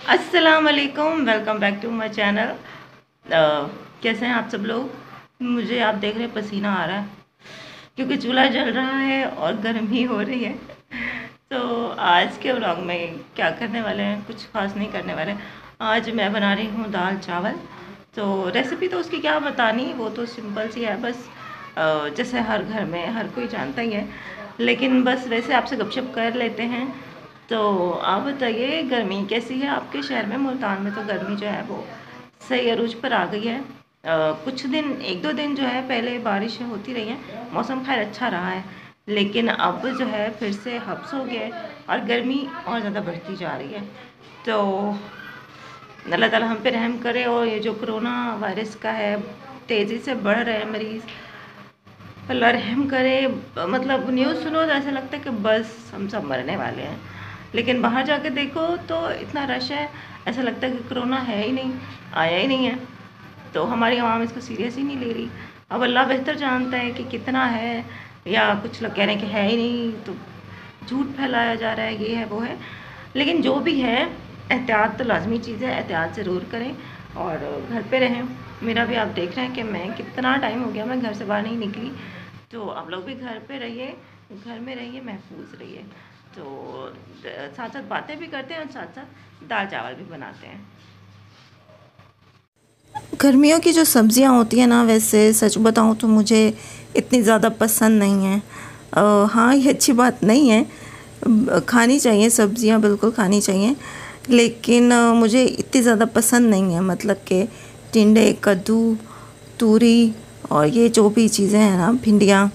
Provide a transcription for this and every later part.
अस्सलाम वालेकुम, welcome back to my channel. कैसे हैं आप सब लोग? मुझे आप देख रहे हैं पसीना आ रहा है क्योंकि चूल्हा जल रहा है और गर्मी हो रही है। तो आज के व्लॉग में क्या करने वाले हैं, कुछ खास नहीं करने वाले। आज मैं बना रही हूँ दाल चावल। तो रेसिपी तो उसकी क्या बतानी, वो तो सिंपल सी है बस। जैसे हर घर में हर कोई जानता ही है, लेकिन बस वैसे आपसे गपशप कर लेते हैं। तो आप बताइए गर्मी कैसी है आपके शहर में? मुल्तान में तो गर्मी जो है वो सही अरूज पर आ गई है। कुछ दिन, एक दो दिन जो है पहले बारिश होती रही है, मौसम खैर अच्छा रहा है, लेकिन अब जो है फिर से हब्स हो गया है और गर्मी और ज़्यादा बढ़ती जा रही है। तो अल्लाह ताला हम पे रहम करे। और ये जो कोरोना वायरस का है, तेज़ी से बढ़ रहे हैं मरीज़, अल्लाह रहम करे। मतलब न्यूज़ सुनो तो ऐसा लगता है कि बस हम सब मरने वाले हैं, लेकिन बाहर जाके देखो तो इतना रश है, ऐसा लगता है कि कोरोना है ही नहीं, आया ही नहीं है। तो हमारी आवाम इसको सीरियस ही नहीं ले रही। अब अल्लाह बेहतर जानता है कि कितना है, या कुछ लोग कह रहे हैं कि है ही नहीं, तो झूठ फैलाया जा रहा है, ये है वो है। लेकिन जो भी है, एहतियात तो लाजमी चीज़ है, एहतियात ज़रूर करें और घर पे रहें। मेरा भी आप देख रहे हैं कि मैं कितना टाइम हो गया मैं घर से बाहर नहीं निकली। तो आप लोग भी घर पे रहिए, घर में रहिए, महफूज रहिए। तो साथ साथ बातें भी करते हैं और साथ साथ दाल चावल भी बनाते हैं। गर्मियों की जो सब्ज़ियाँ होती हैं ना, वैसे सच बताऊँ तो मुझे इतनी ज़्यादा पसंद नहीं है। हाँ, ये अच्छी बात नहीं है, खानी चाहिए सब्ज़ियाँ, बिल्कुल खानी चाहिए, लेकिन मुझे इतनी ज़्यादा पसंद नहीं है। मतलब कि टिंडे, कद्दू, तूरी और ये जो भी चीज़ें हैं ना, भिंडियाँ,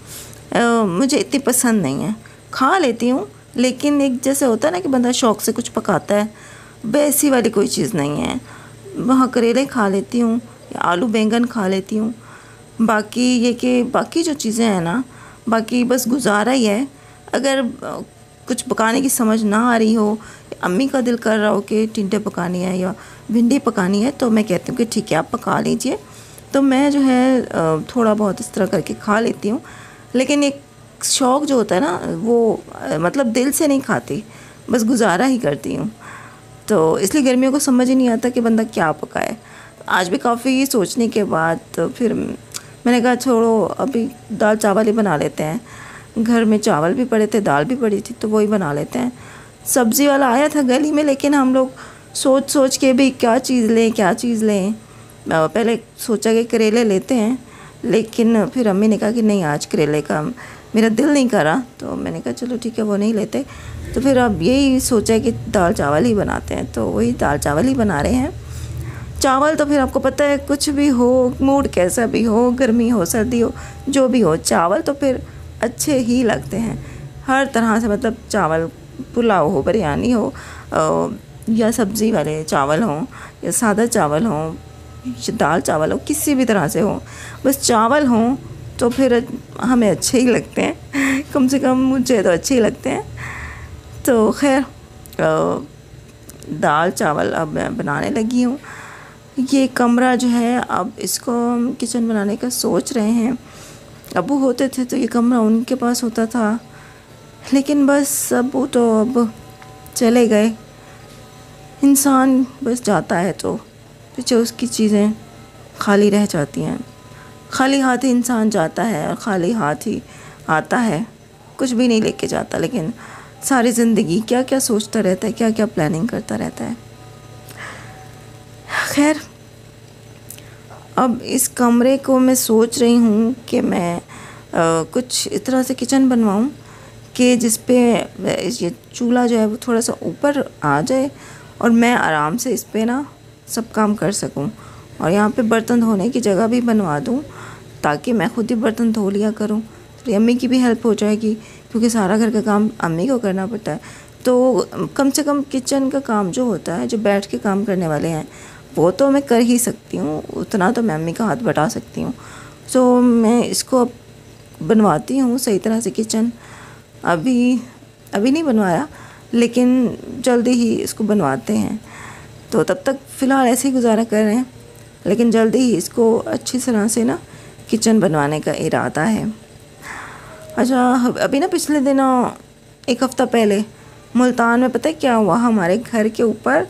मुझे इतनी पसंद नहीं है। खा लेती हूँ, लेकिन एक जैसे होता है ना कि बंदा शौक़ से कुछ पकाता है, वैसी वाली कोई चीज़ नहीं है। वहाँ करेले खा लेती हूँ, आलू बैंगन खा लेती हूँ। बाकी ये कि बाकी जो चीज़ें हैं ना, बाकी बस गुजारा ही है। अगर कुछ पकाने की समझ ना आ रही हो, अम्मी का दिल कर रहा हो कि टिंडे पकानी है या भिंडी पकानी है, तो मैं कहती हूँ कि ठीक है आप पका लीजिए। तो मैं जो है थोड़ा बहुत इस तरह करके खा लेती हूँ। लेकिन एक शौक़ जो होता है ना, वो मतलब दिल से नहीं खाती, बस गुजारा ही करती हूँ। तो इसलिए गर्मियों को समझ ही नहीं आता कि बंदा क्या पकाए। आज भी काफ़ी सोचने के बाद तो फिर मैंने कहा छोड़ो, अभी दाल चावल ही बना लेते हैं। घर में चावल भी पड़े थे, दाल भी पड़ी थी, तो वही बना लेते हैं। सब्ज़ी वाला आया था गली में, लेकिन हम लोग सोच सोच के भी क्या चीज़ लें क्या चीज़ लें। पहले सोचा कि करेले लेते हैं, लेकिन फिर अम्मी ने कहा कि नहीं, आज करेले का मेरा दिल नहीं करा, तो मैंने कहा चलो ठीक है वो नहीं लेते। तो फिर अब यही सोचा कि दाल चावल ही बनाते हैं, तो वही दाल चावल ही बना रहे हैं। चावल तो फिर आपको पता है, कुछ भी हो, मूड कैसा भी हो, गर्मी हो सर्दी हो, जो भी हो, चावल तो फिर अच्छे ही लगते हैं हर तरह से। मतलब चावल, पुलाव हो, बिरयानी हो, या सब्ज़ी वाले चावल हों, या सादा चावल हों, दाल चावल हो, किसी भी तरह से हो, बस चावल हों तो फिर हमें अच्छे ही लगते हैं। कम से कम मुझे तो अच्छे ही लगते हैं। तो खैर, दाल चावल अब मैं बनाने लगी हूँ। ये कमरा जो है, अब इसको हम किचन बनाने का सोच रहे हैं। अबू होते थे तो ये कमरा उनके पास होता था, लेकिन बस अबू तो अब चले गए। इंसान बस जाता है तो पीछे उसकी चीज़ें खाली रह जाती हैं। खाली हाथ ही इंसान जाता है और खाली हाथ ही आता है, कुछ भी नहीं लेके जाता। लेकिन सारी ज़िंदगी क्या क्या सोचता रहता है, क्या क्या प्लानिंग करता रहता है। खैर, अब इस कमरे को मैं सोच रही हूँ कि मैं कुछ इस तरह से किचन बनवाऊँ कि जिस पे ये चूल्हा जो है वो थोड़ा सा ऊपर आ जाए और मैं आराम से इस पे ना सब काम कर सकूँ। और यहाँ पे बर्तन धोने की जगह भी बनवा दूँ, ताकि मैं खुद ही बर्तन धो लिया करूँ। तो अम्मी की भी हेल्प हो जाएगी, क्योंकि सारा घर का काम अम्मी को करना पड़ता है। तो कम से कम किचन का काम जो होता है, जो बैठ के काम करने वाले हैं, वो तो मैं कर ही सकती हूँ, उतना तो मैं अम्मी का हाथ बटा सकती हूँ। तो मैं इसको अब बनवाती हूँ सही तरह से किचन। अभी नहीं बनवाया, लेकिन जल्दी ही इसको बनवाते हैं। तो तब तक फ़िलहाल ऐसे ही गुजारा कर रहे हैं, लेकिन जल्दी ही इसको अच्छी तरह से ना किचन बनवाने का इरादा है। अच्छा, अभी ना पिछले दिनों, एक हफ़्ता पहले मुल्तान में पता है क्या हुआ, हमारे घर के ऊपर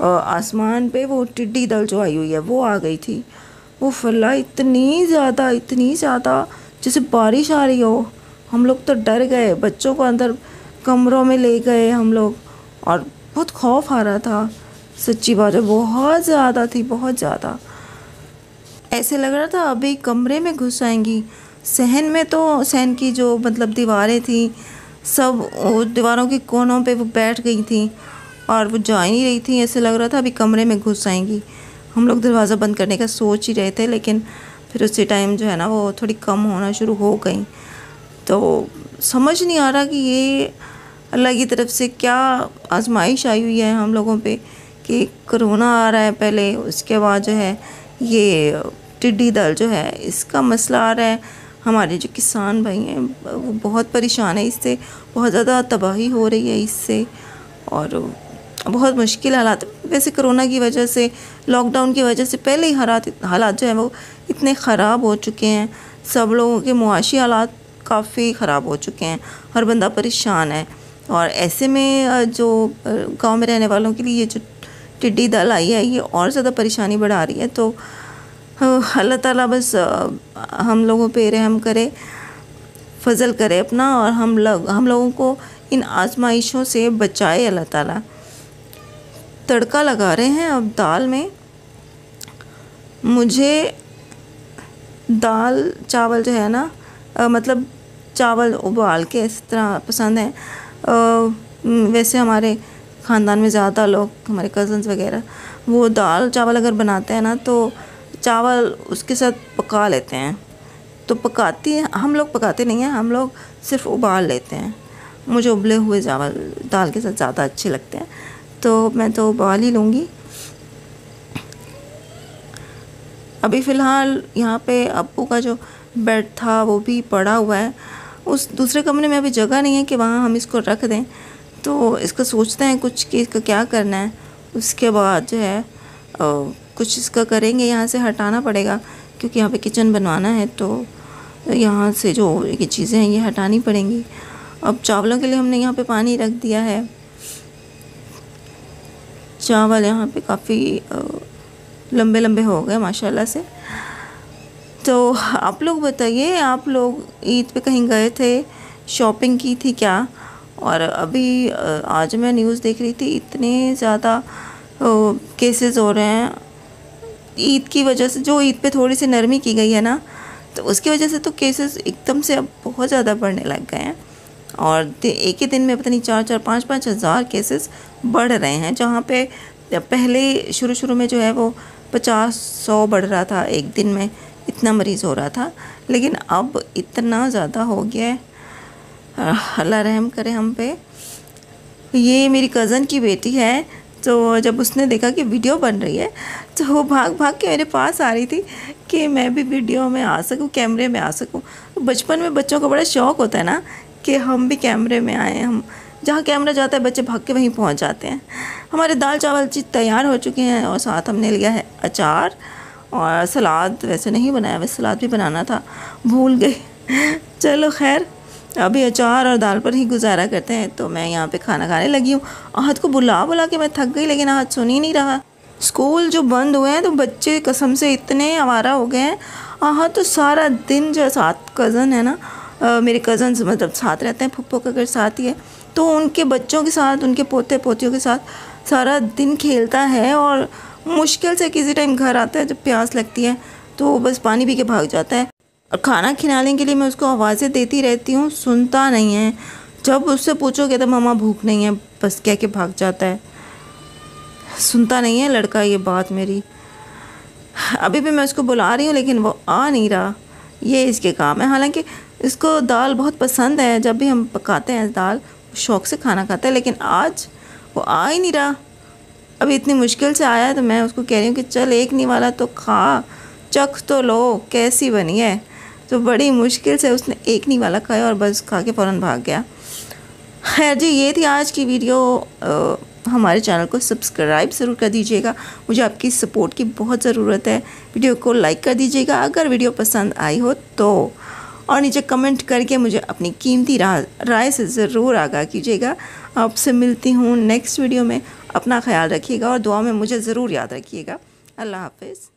आसमान पे वो टिड्डी दल जो आई हुई है वो आ गई थी। वो फैला इतनी ज़्यादा जैसे बारिश आ रही हो। हम लोग तो डर गए, बच्चों को अंदर कमरों में ले गए हम लोग, और बहुत खौफ आ रहा था। सच्ची बात है, बहुत ज़्यादा थी, बहुत ज़्यादा। ऐसे लग रहा था अभी कमरे में घुस आएंगी। सहन में तो सहन की जो मतलब दीवारें थी, सब दीवारों के कोनों पे वो बैठ गई थी और वो जा ही नहीं रही थी। ऐसे लग रहा था अभी कमरे में घुस आएंगी। हम लोग दरवाज़ा बंद करने का सोच ही रहे थे, लेकिन फिर उसी टाइम जो है ना वो थोड़ी कम होना शुरू हो गई। तो समझ नहीं आ रहा कि ये अल्लाह की तरफ से क्या आजमाइश आई हुई है हम लोगों पे, कि कोरोना आ रहा है पहले, उसके बाद जो है ये टिड्डी दल जो है इसका मसला आ रहा है। हमारे जो किसान भाई हैं वो बहुत परेशान है इससे, बहुत ज़्यादा तबाही हो रही है इससे, और बहुत मुश्किल हालात। वैसे कोरोना की वजह से, लॉकडाउन की वजह से पहले ही हालात जो है वो इतने ख़राब हो चुके हैं। सब लोगों के मुआशी हालात काफ़ी ख़राब हो चुके हैं, हर बंदा परेशान है। और ऐसे में जो गांव में रहने वालों के लिए ये जो टिड्डी दल आई है ये और ज़्यादा परेशानी बढ़ा रही है। तो अल्लाह ताला बस हम लोगों पे रहम करे, फजल करे अपना, और हम लोगों को इन आजमाइशों से बचाए अल्लाह ताला। तड़का लगा रहे हैं अब दाल में। मुझे दाल चावल जो है ना, मतलब चावल उबाल के इस तरह पसंद है। वैसे हमारे ख़ानदान में ज़्यादा लोग, हमारे कज़न्स वगैरह, वो दाल चावल अगर बनाते हैं ना तो चावल उसके साथ पका लेते हैं। तो हम लोग पकाते नहीं हैं, हम लोग सिर्फ उबाल लेते हैं। मुझे उबले हुए चावल दाल के साथ ज़्यादा अच्छे लगते हैं, तो मैं तो उबाल ही लूँगी। अभी फ़िलहाल यहाँ पे अप्पू का जो बेड था वो भी पड़ा हुआ है। उस दूसरे कमरे में अभी जगह नहीं है कि वहाँ हम इसको रख दें, तो इसका सोचते हैं कुछ कि इसका क्या करना है। उसके बाद जो है कुछ इसका करेंगे, यहाँ से हटाना पड़ेगा क्योंकि यहाँ पे किचन बनवाना है, तो यहाँ से जो ये चीज़ें हैं ये हटानी पड़ेंगी। अब चावलों के लिए हमने यहाँ पे पानी रख दिया है। चावल यहाँ पे काफ़ी लंबे लंबे हो गए माशाल्लाह से। तो आप लोग बताइए, आप लोग ईद पे कहीं गए थे, शॉपिंग की थी क्या? और अभी आज मैं न्यूज़ देख रही थी, इतने ज़्यादा केसेस हो रहे हैं ईद की वजह से। जो ईद पे थोड़ी सी नरमी की गई है ना, तो उसकी वजह से तो केसेस एकदम से अब बहुत ज़्यादा बढ़ने लग गए हैं, और एक ही दिन में पता नहीं 4-4, 5-5 हज़ार केसेस बढ़ रहे हैं। जहाँ पे पहले शुरू में जो है वो 50-100 बढ़ रहा था एक दिन में, इतना मरीज़ हो रहा था, लेकिन अब इतना ज़्यादा हो गया है। अल्लाह रहम करे हम पे। ये मेरी कज़न की बेटी है, तो जब उसने देखा कि वीडियो बन रही है तो वो भाग भाग के मेरे पास आ रही थी कि मैं भी वीडियो में आ सकूं, कैमरे में आ सकूं। बचपन में बच्चों को बड़ा शौक़ होता है ना कि हम भी कैमरे में आए, हम जहाँ कैमरा जाता है बच्चे भाग के वहीं पहुँच जाते हैं। हमारे दाल चावल चीज़ तैयार हो चुके हैं, और साथ हमने लिया है अचार और सलाद। वैसे नहीं बनाया, वैसे सलाद भी बनाना था, भूल गई। चलो खैर, अभी अचार और दाल पर ही गुजारा करते हैं। तो मैं यहाँ पे खाना खाने लगी हूँ। आहत को बुला के मैं थक गई, लेकिन आहत सुन ही नहीं रहा। स्कूल जो बंद हुए हैं तो बच्चे कसम से इतने आवारा हो गए हैं। आहत तो सारा दिन, जो साथ कज़न है ना, मेरे कज़न्स मतलब साथ रहते हैं, फुप्पो का घर साथ ही है, तो उनके बच्चों के साथ, उनके पोते पोतियों के साथ सारा दिन खेलता है, और मुश्किल से किसी टाइम घर आता है जब प्यास लगती है तो बस पानी पी के भाग जाता है। और खाना खिलाने के लिए मैं उसको आवाज़ें देती रहती हूँ, सुनता नहीं है। जब उससे पूछोगे तो मम्मा भूख नहीं है बस कह के भाग जाता है, सुनता नहीं है लड़का ये बात मेरी। अभी भी मैं उसको बुला रही हूँ लेकिन वो आ नहीं रहा, ये इसके काम है। हालांकि इसको दाल बहुत पसंद है, जब भी हम पकाते हैं दाल शौक़ से खाना खाता है, लेकिन आज वो आ ही नहीं रहा। अभी इतनी मुश्किल से आया है तो मैं उसको कह रही हूँ कि चल एक निवाला तो खा, चख तो लो कैसी बनी है। तो बड़ी मुश्किल से उसने एक निवाला खाया और बस खा के फ़ौरन भाग गया। खैर जी, ये थी आज की वीडियो। हमारे चैनल को सब्सक्राइब ज़रूर कर दीजिएगा, मुझे आपकी सपोर्ट की बहुत ज़रूरत है। वीडियो को लाइक कर दीजिएगा अगर वीडियो पसंद आई हो तो, और नीचे कमेंट करके मुझे अपनी कीमती राय से ज़रूर आगाह कीजिएगा। आपसे मिलती हूँ नेक्स्ट वीडियो में। अपना ख्याल रखिएगा और दुआ में मुझे ज़रूर याद रखिएगा। अल्लाह हाफ़िज़।